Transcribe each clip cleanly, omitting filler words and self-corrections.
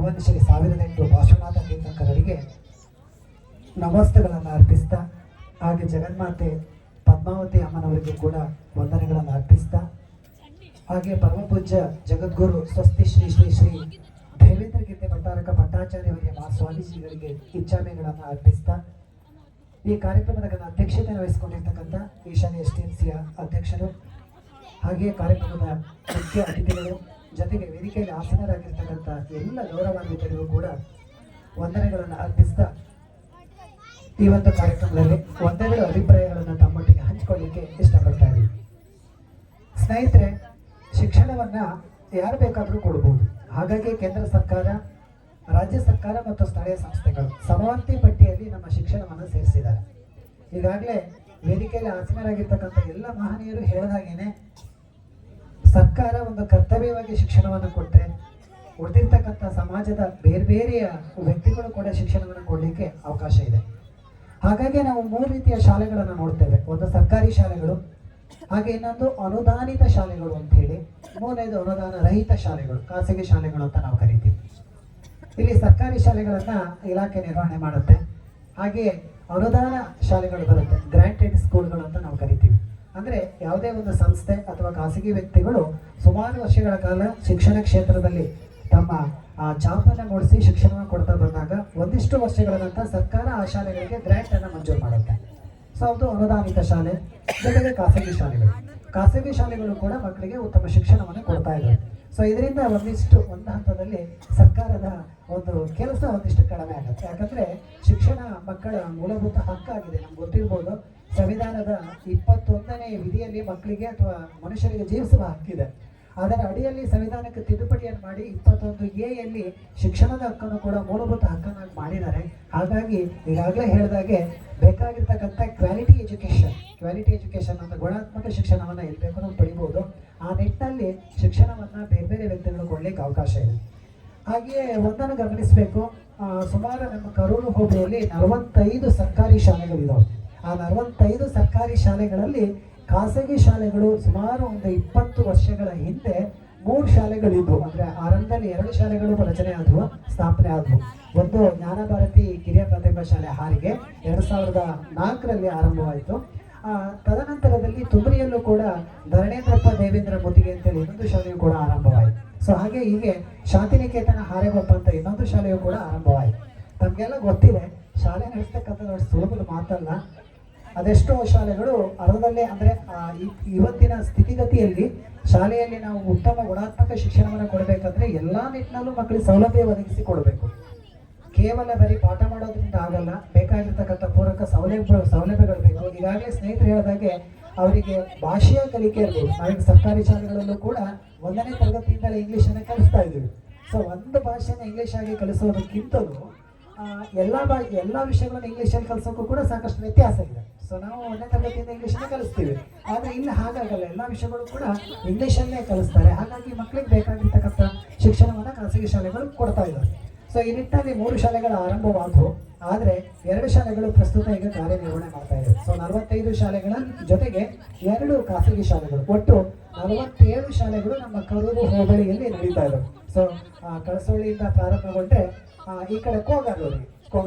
ಭಗವಾನ್ ಶ್ರೀ 1008 ಪಾರ್ಶ್ವನಾಥ ತೀರ್ಥಂಕರರಿಗೆ ನಮಸ್ತೆಗಳನ್ನು ಅರ್ಪಿಸ್ತಾ, ಹಾಗೆ ಜಗನ್ಮಾತೆ ಪದ್ಮಾವತಿ ಅಮ್ಮನವರಿಗೆ ಕೂಡ ವಂದನೆಗಳನ್ನು ಅರ್ಪಿಸ್ತಾ, ಹಾಗೆ ಪರಮಪೂಜ್ಯ ಜಗದ್ಗುರು ಸ್ವಸ್ತಿ ಶ್ರೀ ಶ್ರೀ ಶ್ರೀ ದೇವೇಂದ್ರ ಗಿರಿ ಭಟ್ಟಾರಕ ಭಟ್ಟಾಚಾರ್ಯವರಿಗೆ ಸ್ವಾಮೀಜಿಗಳಿಗೆ ಇಚ್ಛಾಮೆಗಳನ್ನು ಅರ್ಪಿಸ್ತಾ, ಈ ಕಾರ್ಯಕ್ರಮದ ಅಧ್ಯಕ್ಷತೆ ವಹಿಸಿಕೊಂಡಿರ್ತಕ್ಕಂಥ ಈಶಾನ್ಯ ಎಸ್ಟಿಎಂಸಿಯ ಅಧ್ಯಕ್ಷರು, ಹಾಗೆ ಕಾರ್ಯಕ್ರಮದ ಮುಖ್ಯ ಅತಿಥಿಗಳು, ಜೊತೆಗೆ ವೇದಿಕೆಯಲ್ಲಿ ಆಸೀನರಾಗಿರ್ತಕ್ಕಂಥ ಎಲ್ಲ ಗೌರವಾನ್ವಿತರಿಗೂ ಕೂಡ ವಂದನೆಗಳನ್ನು ಅರ್ಪಿಸ್ತಾ, ಈ ಒಂದು ಕಾರ್ಯಕ್ರಮದಲ್ಲಿ ಒಂದೆರಡು ಅಭಿಪ್ರಾಯಗಳನ್ನು ತಮ್ಮೊಟ್ಟಿಗೆ ಹಂಚಿಕೊಳ್ಳಿಕ್ಕೆ ಇಷ್ಟಪಡ್ತಾ ಇದ್ದೀವಿ. ಸ್ನೇಹಿತರೆ, ಶಿಕ್ಷಣವನ್ನ ಯಾರು ಬೇಕಾದರೂ ಕೊಡಬಹುದು. ಹಾಗಾಗಿ ಕೇಂದ್ರ ಸರ್ಕಾರ, ರಾಜ್ಯ ಸರ್ಕಾರ ಮತ್ತು ಸ್ಥಳೀಯ ಸಂಸ್ಥೆಗಳು ಸಮವರ್ತಿ ಪಟ್ಟಿಯಲ್ಲಿ ನಮ್ಮ ಶಿಕ್ಷಣವನ್ನು ಸೇರಿಸಿದ್ದಾರೆ. ಈಗಾಗಲೇ ವೇದಿಕೆಯಲ್ಲಿ ಆಸೀನರಾಗಿರ್ತಕ್ಕಂಥ ಎಲ್ಲ ಮಹನೀಯರು ಹೇಳಿದಾಗೇನೆ ಸರ್ಕಾರ ಒಂದು ಕರ್ತವ್ಯವಾಗಿ ಶಿಕ್ಷಣವನ್ನು ಕೊಟ್ಟರೆ ಉಳಿದಿರ್ತಕ್ಕಂಥ ಸಮಾಜದ ಬೇರೆ ಬೇರೆಯ ವ್ಯಕ್ತಿಗಳು ಕೂಡ ಶಿಕ್ಷಣವನ್ನು ಕೊಡಲಿಕ್ಕೆ ಅವಕಾಶ ಇದೆ. ಹಾಗಾಗಿ ನಾವು 3 ರೀತಿಯ ಶಾಲೆಗಳನ್ನು ನೋಡ್ತೇವೆ. ಒಂದು ಸರ್ಕಾರಿ ಶಾಲೆಗಳು, ಹಾಗೆ ಇನ್ನೊಂದು ಅನುದಾನಿತ ಶಾಲೆಗಳು ಅಂತ ಹೇಳಿ, ಮೂರನೇದು ಅನುದಾನ ರಹಿತ ಶಾಲೆಗಳು, ಖಾಸಗಿ ಶಾಲೆಗಳು ಅಂತ ನಾವು ಕರಿತೀವಿ. ಇಲ್ಲಿ ಸರ್ಕಾರಿ ಶಾಲೆಗಳನ್ನ ಇಲಾಖೆ ನಿರ್ವಹಣೆ ಮಾಡುತ್ತೆ, ಹಾಗೆ ಅನುದಾನ ಶಾಲೆಗಳು ಬರುತ್ತೆ, ಗ್ರಾಂಟೆಡ್ ಸ್ಕೂಲ್ಗಳು ಅಂತ ನಾವು ಕರಿತೀವಿ. ಅಂದ್ರೆ ಯಾವುದೇ ಒಂದು ಸಂಸ್ಥೆ ಅಥವಾ ಖಾಸಗಿ ವ್ಯಕ್ತಿಗಳು ಸುಮಾರು ವರ್ಷಗಳ ಕಾಲ ಶಿಕ್ಷಣ ಕ್ಷೇತ್ರದಲ್ಲಿ ತಮ್ಮ ಛಾಪನ್ನು ಮೂಡಿಸಿ ಶಿಕ್ಷಣವನ್ನು ಕೊಡ್ತಾ ಬಂದಾಗ ಒಂದಿಷ್ಟು ವರ್ಷಗಳ ನಂತರ ಸರ್ಕಾರ ಆ ಶಾಲೆಗಳಿಗೆ ಗ್ರಾಂಟ್ ಅನ್ನು ಮಂಜೂರು ಮಾಡುತ್ತೆ. ಸೊ ಅದು ಅನುದಾನಿತ ಶಾಲೆ. ಜೊತೆಗೆ ಖಾಸಗಿ ಶಾಲೆಗಳು ಕೂಡ ಮಕ್ಕಳಿಗೆ ಉತ್ತಮ ಶಿಕ್ಷಣವನ್ನು ಕೊಡ್ತಾ ಇದ್ದಾರೆ. ಸೊ ಇದರಿಂದ ಒಂದು ಹಂತದಲ್ಲಿ ಸರ್ಕಾರದ ಒಂದು ಕೆಲಸ ಒಂದಿಷ್ಟು ಕಡಿಮೆ ಆಗುತ್ತೆ. ಯಾಕಂದ್ರೆ ಶಿಕ್ಷಣ ಮಕ್ಕಳ ಮೂಲಭೂತ ಹಕ್ಕಾಗಿದೆ. ನಮ್ಗೆ ಗೊತ್ತಿರ್ಬೋದು, ಸಂವಿಧಾನದ 21ನೇ ವಿಧಿಯಲ್ಲಿ ಮಕ್ಕಳಿಗೆ ಅಥವಾ ಮನುಷ್ಯರಿಗೆ ಜೀವಿಸುವ ಹಕ್ಕಿದೆ. ಅದರ ಅಡಿಯಲ್ಲಿ ಸಂವಿಧಾನಕ್ಕೆ ತಿದ್ದುಪಡಿಯನ್ನು ಮಾಡಿ 21A ಶಿಕ್ಷಣದ ಹಕ್ಕನ್ನು ಕೂಡ ಮೂಲಭೂತ ಹಕ್ಕನ್ನಾಗಿ ಮಾಡಿದ್ದಾರೆ. ಹಾಗಾಗಿ ಈಗಾಗಲೇ ಹೇಳಿದಾಗೆ ಬೇಕಾಗಿರ್ತಕ್ಕಂಥ ಕ್ವಾಲಿಟಿ ಎಜುಕೇಶನ್ ಅಂತ ಗುಣಾತ್ಮಕ ಶಿಕ್ಷಣವನ್ನು ಎಲ್ಲಿ ಬೇಕು ನಾವು ಪಡಿಬಹುದು. ಆ ನಿಟ್ಟಿನಲ್ಲಿ ಶಿಕ್ಷಣವನ್ನು ಬೇರೆ ಬೇರೆ ವ್ಯಕ್ತಿಗಳು ಕೊಡ್ಲಿಕ್ಕೆ ಅವಕಾಶ ಇದೆ. ಹಾಗೆಯೇ ಒಂದನ್ನು ಗಮನಿಸಬೇಕು, ಸುಮಾರು ನಮ್ಮ ಕರೂರು ಹೋಬಳಿಯಲ್ಲಿ 45 ಸರ್ಕಾರಿ ಶಾಲೆಗಳಿದಾವೆ. ಆ 45 ಸರ್ಕಾರಿ ಶಾಲೆಗಳಲ್ಲಿ ಖಾಸಗಿ ಶಾಲೆಗಳು ಸುಮಾರು ಒಂದು 20 ವರ್ಷಗಳ ಹಿಂದೆ 3 ಶಾಲೆಗಳಿದ್ವು. ಅಂದ್ರೆ ಆರಂಭದಲ್ಲಿ 2 ಶಾಲೆಗಳು ರಚನೆ ಆದವು, ಸ್ಥಾಪನೆ ಆದವು. ಒಂದು ಜ್ಞಾನಭಾರತಿ ಕಿರಿಯ ಪ್ರಾಥಮಿಕ ಶಾಲೆ ಹಾರಿಗೆ 2004ರಲ್ಲಿ ಆರಂಭವಾಯಿತು. ತದನಂತರದಲ್ಲಿ ತುಮರಿಯಲ್ಲೂ ಕೂಡ ಧರಣೇಂದ್ರಪ್ಪ ದೇವೇಂದ್ರ ಮುತಿಗೆ ಅಂತೇಳಿ ಇನ್ನೊಂದು ಶಾಲೆಯು ಕೂಡ ಆರಂಭವಾಯಿತು. ಸೊ ಹೀಗೆ ಶಾಂತಿನಿಕೇತನ ಹಾರೆಗೊಪ್ಪ ಅಂತ ಇನ್ನೊಂದು ಶಾಲೆಯು ಕೂಡ ಆರಂಭವಾಯಿತು. ತಮಗೆಲ್ಲ ಗೊತ್ತಿದೆ, ಶಾಲೆ ನಡೆಸ್ತಕ್ಕಂಥದ್ದು ಅಷ್ಟು ಸುಲಭದ ಮಾತಲ್ಲ. ಅದೆಷ್ಟೋ ಶಾಲೆಗಳು ಅರ್ಧದಲ್ಲೇ, ಅಂದ್ರೆ ಇವತ್ತಿನ ಸ್ಥಿತಿಗತಿಯಲ್ಲಿ ಶಾಲೆಯಲ್ಲಿ ನಾವು ಉತ್ತಮ ಗುಣಾತ್ಮಕ ಶಿಕ್ಷಣವನ್ನು ಕೊಡಬೇಕಂದ್ರೆ ಎಲ್ಲಾ ನಿಟ್ಟಿನಲ್ಲೂ ಮಕ್ಕಳಿಗೆ ಸೌಲಭ್ಯ ಒದಗಿಸಿ ಕೊಡಬೇಕು. ಕೇವಲ ಬರೀ ಪಾಠ ಮಾಡೋದ್ರಿಂದ ಆಗಲ್ಲ, ಬೇಕಾಗಿರ್ತಕ್ಕಂಥ ಪೂರಕ ಸೌಲಭ್ಯಗಳು ಬೇಕು. ಈಗಾಗಲೇ ಸ್ನೇಹಿತರು ಹೇಳಿದಾಗೆ ಅವರಿಗೆ ಭಾಷೆಯ ಕಲಿಕೆ ಇರ್ಬೋದು. ನಾವೀಗ ಸರ್ಕಾರಿ ಶಾಲೆಗಳಲ್ಲೂ ಕೂಡ 1ನೇ ತರಗತಿಯಿಂದಲೇ ಇಂಗ್ಲೀಷನ್ನು ಕಲಿಸ್ತಾ ಇದ್ದೀವಿ. ಸೊ ಒಂದು ಭಾಷೆನ ಇಂಗ್ಲೀಷ್ ಆಗಿ ಕಲಿಸೋದಕ್ಕಿಂತಲೂ ಎಲ್ಲ ವಿಷಯಗಳನ್ನು ಇಂಗ್ಲೀಷಲ್ಲಿ ಕಲಿಸೋಕ್ಕೂ ಕೂಡ ಸಾಕಷ್ಟು ವ್ಯತ್ಯಾಸ ಇದೆ. ಸೊ ನಾವು 1ನೇ ತರಗತಿಯಿಂದ ಇಂಗ್ಲೀಷನ್ನು ಕಲಿಸ್ತೀವಿ, ಆದರೆ ಇಲ್ಲಿ ಹಾಗಾಗಲ್ಲ, ಎಲ್ಲ ವಿಷಯಗಳು ಕೂಡ ಇಂಗ್ಲೀಷಲ್ಲೇ ಕಲಿಸ್ತಾರೆ. ಹಾಗಾಗಿ ಮಕ್ಕಳಿಗೆ ಬೇಕಾಗಿರ್ತಕ್ಕಂಥ ಶಿಕ್ಷಣವನ್ನು ಖಾಸಗಿ ಶಾಲೆಗಳು ಕೊಡ್ತಾ ಇದ್ದಾರೆ. ಸೊ ಈ ನಿಟ್ಟಿನಲ್ಲಿ 3 ಶಾಲೆಗಳು ಆರಂಭವಾದವು, ಆದರೆ 2 ಶಾಲೆಗಳು ಪ್ರಸ್ತುತ ಈಗ ಕಾರ್ಯನಿರ್ವಹಣೆ ಮಾಡ್ತಾ ಇದೆ. ಸೊ 45 ಶಾಲೆಗಳ ಜೊತೆಗೆ 2 ಖಾಸಗಿ ಶಾಲೆಗಳು, ಒಟ್ಟು 47 ಶಾಲೆಗಳು ನಮ್ಮ ಕರೂರು ಹೋಬಳಿಯಲ್ಲಿ ನಡೀತಾ ಇದ್ದಾವೆ. ಸೊ ಕಳಸೊಳ್ಳಿಯಿಂದ ಪ್ರಾರಂಭಗೊಂಡ್ರೆ ಈ ಕಡೆ ಕೋಗಾರೂರು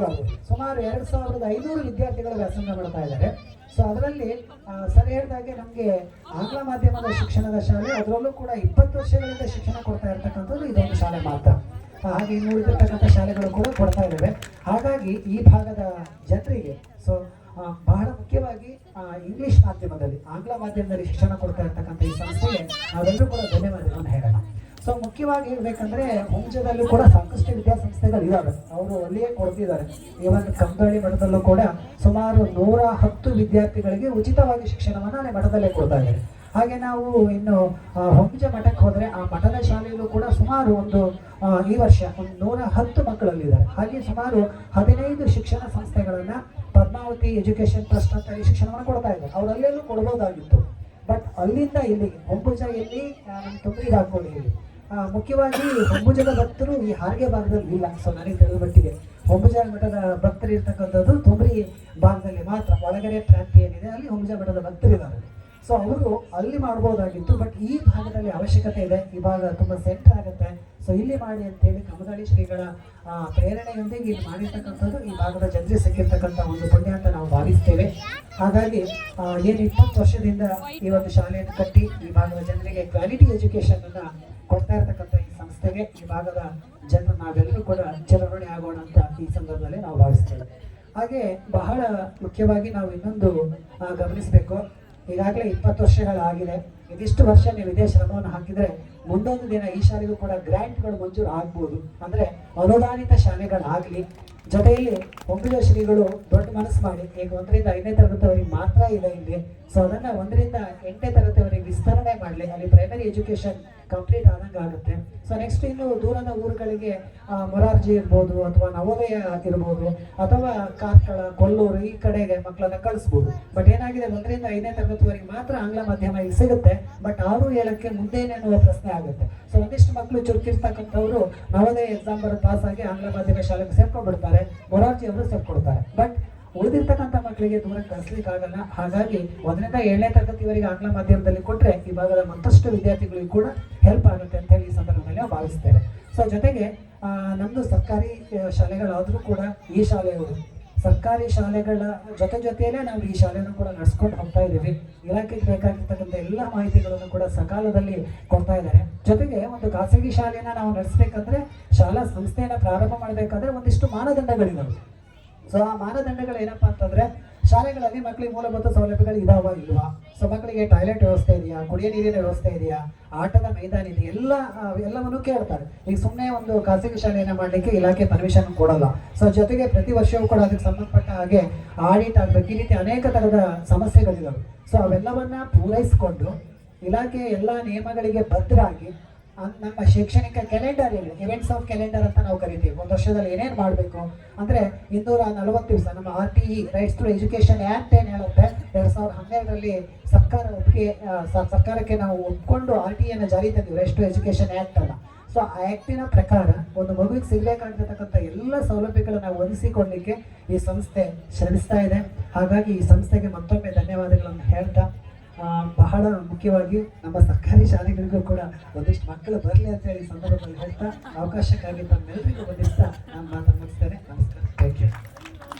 ಸುಮಾರು 2500 ವಿದ್ಯಾರ್ಥಿಗಳು ವ್ಯಾಸಂಗ ಮಾಡ್ತಾ ಇದ್ದಾರೆ. ಸೊ ಅದರಲ್ಲಿ ಸರ್ ಹೇಳಿದಾಗೆ ನಮಗೆ ಆಂಗ್ಲ ಮಾಧ್ಯಮದ ಶಿಕ್ಷಣದ ಶಾಲೆ, ಅದರಲ್ಲೂ ಕೂಡ 20 ವರ್ಷಗಳಿಂದ ಶಿಕ್ಷಣ ಕೊಡ್ತಾ ಇರ್ತಕ್ಕಂಥದ್ದು ಇದೊಂದು ಶಾಲೆ ಮಾತ್ರ. ಹಾಗೆ ಇನ್ನು ಉಳಿದಿರ್ತಕ್ಕಂಥ ಶಾಲೆಗಳು ಕೂಡ ಕೊಡ್ತಾ ಇದ್ದಾವೆ. ಹಾಗಾಗಿ ಈ ಭಾಗದ ಜನರಿಗೆ ಬಹಳ ಮುಖ್ಯವಾಗಿ ಇಂಗ್ಲಿಷ್ ಮಾಧ್ಯಮದಲ್ಲಿ, ಆಂಗ್ಲ ಮಾಧ್ಯಮದಲ್ಲಿ ಶಿಕ್ಷಣ ಕೊಡ್ತಾ ಇರ್ತಕ್ಕಂಥ ಈ ಸಂಸ್ಥೆಗೆ ನಾವೆಲ್ಲರೂ ಕೂಡ ಧನ್ಯವಾದಗಳನ್ನು ಹೇಳೋಣ. ಸೊ ಮುಖ್ಯವಾಗಿ ಹೇಳ್ಬೇಕಂದ್ರೆ ಹುಂಜದಲ್ಲೂ ಕೂಡ ಸಾಕಷ್ಟು ವಿದ್ಯಾಸಂಸ್ಥೆಗಳು ಇದ್ದಾವೆ, ಅವರು ಅಲ್ಲಿಯೇ ಕೊಡ್ತಿದ್ದಾರೆ. ಇವನ್ ಕಂದಳಿ ಮಠದಲ್ಲೂ ಕೂಡ ಸುಮಾರು 110 ವಿದ್ಯಾರ್ಥಿಗಳಿಗೆ ಉಚಿತವಾಗಿ ಶಿಕ್ಷಣವನ್ನು ಅಲ್ಲಿ ಮಠದಲ್ಲೇ ಕೊಡ್ತಾ ಇದ್ದಾರೆ. ಹಾಗೆ ನಾವು ಇನ್ನು ಹುಂಜ ಮಠಕ್ಕೆ ಹೋದರೆ ಆ ಮಠದ ಶಾಲೆಯಲ್ಲೂ ಕೂಡ ಸುಮಾರು ಈ ವರ್ಷ 110 ಮಕ್ಕಳಲ್ಲಿದ್ದಾರೆ. ಹಾಗೆ ಸುಮಾರು 15 ಶಿಕ್ಷಣ ಸಂಸ್ಥೆಗಳನ್ನ ಪದ್ಮಾವತಿ ಎಜುಕೇಶನ್ ಟ್ರಸ್ಟ್ ಅಂತ ಶಿಕ್ಷಣವನ್ನು ಕೊಡ್ತಾ ಇದ್ದಾರೆ. ಅವರಲ್ಲೆಲ್ಲೂ ಕೊಡ್ಬೋದಾಗಿತ್ತು, ಬಟ್ ಅಲ್ಲಿಂದ ಇಲ್ಲಿಗೆ ಹೊಂಬುಜ ಎಲ್ಲಿ ತುಮರಿಗೆ ಹಾಕೊಳ್ಳಿ. ಮುಖ್ಯವಾಗಿ ಹೊಂಬುಜದ ಭಕ್ತರು ಈ ಹಾರಿಗೆ ಭಾಗದಲ್ಲಿ ಇಲ್ಲ. ಸೊ ನನಗೆ ತಿಳಿದ ಮಟ್ಟಿಗೆ ಹೊಂಬುಜ ಮಠದ ಭಕ್ತರು ಇರ್ತಕ್ಕಂಥದ್ದು ತುಮರಿ ಭಾಗದಲ್ಲಿ ಮಾತ್ರ. ಒಳಗಡೆ ಪ್ರಾಂತ್ಯ ಏನಿದೆ ಅಲ್ಲಿ ಹೊಂಬುಜ ಮಠದ ಭಕ್ತರಿದ್ದಾರೆ. ಸೊ ಅವರು ಅಲ್ಲಿ ಮಾಡ್ಬೋದಾಗಿತ್ತು, ಬಟ್ ಈ ಭಾಗದಲ್ಲಿ ಅವಶ್ಯಕತೆ ಇದೆ, ಈ ಭಾಗ ತುಂಬ ಸೆಂಟರ್ ಆಗುತ್ತೆ, ಸೊ ಇಲ್ಲಿ ಮಾಡಿ ಅಂತೇಳಿ ಕಮದಾಳಿ ಶ್ರೀಗಳ ಪ್ರೇರಣೆಯೊಂದಿಗೆ ಇಲ್ಲಿ ಮಾಡಿರ್ತಕ್ಕಂಥದ್ದು ಈ ಭಾಗದ ಜನರಿಗೆ ಸಿಕ್ಕಿರ್ತಕ್ಕಂಥ ಒಂದು ಪುಣ್ಯ ಅಂತ ನಾವು ಭಾವಿಸ್ತೇವೆ. ಹಾಗಾಗಿ ಏನು 20 ವರ್ಷದಿಂದ ಈ ಒಂದು ಶಾಲೆಯನ್ನು ಕಟ್ಟಿ ಈ ಭಾಗದ ಜನರಿಗೆ ಕ್ವಾಲಿಟಿ ಎಜುಕೇಶನ್ ಅನ್ನ ಕೊಡ್ತಾ ಇರ್ತಕ್ಕಂಥ ಈ ಸಂಸ್ಥೆಗೆ ಈ ಭಾಗದ ಜನರು ನಾವೆಲ್ಲರೂ ಕೂಡ ಚಿರಋಣಿ ಆಗೋಣ ಅಂತ ಈ ಸಂದರ್ಭದಲ್ಲಿ ನಾವು ಭಾವಿಸ್ತೇವೆ. ಹಾಗೆ ಬಹಳ ಮುಖ್ಯವಾಗಿ ನಾವು ಇನ್ನೊಂದು ಗಮನಿಸಬೇಕು, ಈಗಾಗಲೇ 20 ವರ್ಷಗಳಾಗಿದೆ. ಇದಿಷ್ಟು ವರ್ಷ ನೀವು ಇದೇ ಶ್ರಮವನ್ನು ಹಾಕಿದ್ರೆ ಮುಂದೊಂದು ದಿನ ಈ ಶಾಲೆಗೂ ಕೂಡ ಗ್ರಾಂಟ್ಗಳು ಮಂಜೂರು ಆಗ್ಬೋದು, ಅಂದ್ರೆ ಅನುದಾನಿತ ಶಾಲೆಗಳಾಗಲಿ. ಜೊತೆಯಲ್ಲಿ ಹೊಂಬಿಲ ಶ್ರೀಗಳು ದೊಡ್ಡ ಮನಸ್ಸು ಮಾಡಿ ಈಗ 1ರಿಂದ 5ನೇ ತರಗತಿವರೆಗೆ ಮಾತ್ರ ಇದೆ ಇಲ್ಲಿ, ಸೊ ಅದನ್ನ 1ರಿಂದ 8ನೇ ತರಗತಿವರೆಗೆ ವಿಸ್ತರಣೆ ಮಾಡಲಿ, ಅಲ್ಲಿ ಪ್ರೈಮರಿ ಎಜುಕೇಶನ್ ಕಂಪ್ಲೀಟ್ ಆದಂಗೆ ಆಗುತ್ತೆ. ಸೊ ನೆಕ್ಸ್ಟ್ ಇನ್ನು ದೂರದ ಊರುಗಳಿಗೆ ಮೊರಾರ್ಜಿ ಇರ್ಬೋದು ಅಥವಾ ನವೋದಯ ಇರ್ಬೋದು ಅಥವಾ ಕಾರ್ಕಳ, ಕೊಲ್ಲೂರು ಈ ಕಡೆಗೆ ಮಕ್ಕಳನ್ನ ಕಳಿಸ್ಬೋದು. ಬಟ್ ಏನಾಗಿದೆ 1ರಿಂದ 5ನೇ ತರಗತಿವರೆಗೆ ಮಾತ್ರ ಆಂಗ್ಲ ಮಾಧ್ಯಮ ಇಲ್ಲಿ ಸಿಗುತ್ತೆ, ಬಟ್ 6-7ಕ್ಕೆ ಮುಂದೇನೆನ್ನುವ ಪ್ರಶ್ನೆ ಆಗುತ್ತೆ. ಸೊ ಒಂದಿಷ್ಟು ಮಕ್ಕಳು ಚುರುಕಿರ್ತಕ್ಕಂಥವ್ರು ನವೋದಯ ಎಕ್ಸಾಮ್ ಬರೋ ಪಾಸ್ ಆಗಿ ಆಂಗ್ಲ ಮಾಧ್ಯಮ ಶಾಲೆಗೆ ಸೇರ್ಕೊಂಡ್ಬಿಡ್ತಾರೆ, ಮೊರಾರ್ಜಿ ಅವರು ಸೇರ್ಕೊಡ್ತಾರೆ. ಬಟ್ ಉಳಿದಿರ್ತಕ್ಕಂಥ ಮಕ್ಕಳಿಗೆ ದೂರ ಕಳಿಸ್ಲಿಕ್ಕೆ ಆಗಲ್ಲ. ಹಾಗಾಗಿ 1ರಿಂದ 7ನೇ ತರಗತಿವರೆಗೆ ಆಂಗ್ಲ ಮಾಧ್ಯಮದಲ್ಲಿ ಕೊಟ್ಟರೆ ಈ ಭಾಗದ ಮತ್ತಷ್ಟು ವಿದ್ಯಾರ್ಥಿಗಳಿಗೂ ಕೂಡ ಹೆಲ್ಪ್ ಆಗುತ್ತೆ ಅಂತ ಹೇಳಿ ಈ ಸಂದರ್ಭದಲ್ಲಿ ನಾವು ಭಾವಿಸ್ತೇವೆ. ಸೊ ಜೊತೆಗೆ ನಮ್ದು ಸರ್ಕಾರಿ ಶಾಲೆಗಳಾದರೂ ಕೂಡ ಈ ಶಾಲೆಯವರು ಸರ್ಕಾರಿ ಶಾಲೆಗಳ ಜೊತೆಯಲ್ಲೇ ನಾವು ಈ ಶಾಲೆಯನ್ನು ಕೂಡ ನಡೆಸ್ಕೊಂಡು ಹೋಗ್ತಾ ಇದ್ದೀವಿ. ಇಲಾಖೆಗೆ ಬೇಕಾಗಿರ್ತಕ್ಕಂಥ ಎಲ್ಲ ಮಾಹಿತಿಗಳನ್ನು ಕೂಡ ಸಕಾಲದಲ್ಲಿ ಕೊಡ್ತಾ ಇದ್ದಾರೆ. ಜೊತೆಗೆ ಒಂದು ಖಾಸಗಿ ಶಾಲೆಯನ್ನ ನಾವು ನಡೆಸಬೇಕಂದ್ರೆ, ಶಾಲಾ ಸಂಸ್ಥೆಯನ್ನ ಪ್ರಾರಂಭ ಮಾಡಬೇಕಾದ್ರೆ ಒಂದಿಷ್ಟು ಮಾನದಂಡಗಳಿದಾವೆ. ಸೊ ಆ ಮಾನದಂಡಗಳು ಏನಪ್ಪಾ ಅಂತಂದ್ರೆ, ಶಾಲೆಗಳಲ್ಲಿ ಮಕ್ಕಳಿಗೆ ಮೂಲಭೂತ ಸೌಲಭ್ಯಗಳು ಇದಾವ ಇಲ್ವಾ, ಸೊ ಮಕ್ಕಳಿಗೆ ಟಾಯ್ಲೆಟ್ ವ್ಯವಸ್ಥೆ ಇದೆಯಾ, ಕುಡಿಯ ನೀರಿನ ವ್ಯವಸ್ಥೆ ಇದೆಯಾ, ಆಟದ ಮೈದಾನ ಇದೆಯಾ, ಎಲ್ಲವನ್ನು ಕೇಳ್ತಾರೆ. ಈಗ ಸುಮ್ಮನೆ ಒಂದು ಖಾಸಗಿ ಶಾಲೆಯನ್ನ ಮಾಡಲಿಕ್ಕೆ ಇಲಾಖೆ ಪರ್ಮಿಷನ್ ಕೊಡಲ್ಲ. ಸೊ ಜೊತೆಗೆ ಪ್ರತಿ ವರ್ಷವೂ ಕೂಡ ಅದಕ್ಕೆ ಸಂಬಂಧಪಟ್ಟ ಹಾಗೆ ಆಡಿಟ್ ಆಗ್ಬೇಕು, ಈ ರೀತಿ ಅನೇಕ ತರದ ಸಮಸ್ಯೆಗಳಿದಾವೆ. ಸೊ ಅವೆಲ್ಲವನ್ನ ಪೂರೈಸಿಕೊಂಡು ಇಲಾಖೆ ಎಲ್ಲ ನಿಯಮಗಳಿಗೆ ಬದ್ಧರಾಗಿ ನಮ್ಮ ಶೈಕ್ಷಣಿಕ ಕ್ಯಾಲೆಂಡರ್ ಇದೆ, ಇವೆಂಟ್ಸ್ ಆಫ್ ಕ್ಯಾಲೆಂಡರ್ ಅಂತ ನಾವು ಕರಿತೀವಿ. ಒಂದು ವರ್ಷದಲ್ಲಿ ಏನೇನು ಮಾಡಬೇಕು ಅಂದ್ರೆ 240 ದಿವಸ ನಮ್ಮ RTE rights to education act ಏನು ಹೇಳುತ್ತೆ, 2012ರಲ್ಲಿ ಸರ್ಕಾರಕ್ಕೆ ನಾವು ಒಪ್ಕೊಂಡು RTE ಅನ್ನು ಜಾರಿ ತಂದಿವಿ, ರೈಟ್ಸ್ ಟು ಎಜುಕೇಶನ್ ಆಕ್ಟ್ ಅನ್ನ. ಸೊ ಆ ಆಕ್ಟಿನ ಪ್ರಕಾರ ಒಂದು ಮಗುವಿಗೆ ಸಿಗಬೇಕಾಗಿರ್ತಕ್ಕಂಥ ಎಲ್ಲ ಸೌಲಭ್ಯಗಳನ್ನು ಒದಗಿಸಿಕೊಡ್ಲಿಕ್ಕೆ ಈ ಸಂಸ್ಥೆ ಶ್ರಮಿಸ್ತಾ ಇದೆ. ಹಾಗಾಗಿ ಈ ಸಂಸ್ಥೆಗೆ ಮತ್ತೊಮ್ಮೆ ಧನ್ಯವಾದಗಳನ್ನು ಹೇಳ್ತಾ, ಬಹಳ ಮುಖ್ಯವಾಗಿ ನಮ್ಮ ಸರ್ಕಾರಿ ಶಾಲೆಗಳಿಗೂ ಕೂಡ ಒಂದಿಷ್ಟು ಮಕ್ಕಳು ಬರಲಿ ಅಂತ ಹೇಳಿ ಸಂದರ್ಭದಲ್ಲಿ ಹೇಳ್ತಾ, ಅವಕಾಶಕ್ಕಾಗಿ ತಮ್ಮೆಲ್ಲರಿಗೂ ಬಂದಿಸ್ತಾ ನಾನು ಮಾತನ್ನು ಮುಗಿಸ್ತೇನೆ. ನಮಸ್ಕಾರ, ಥ್ಯಾಂಕ್ ಯು.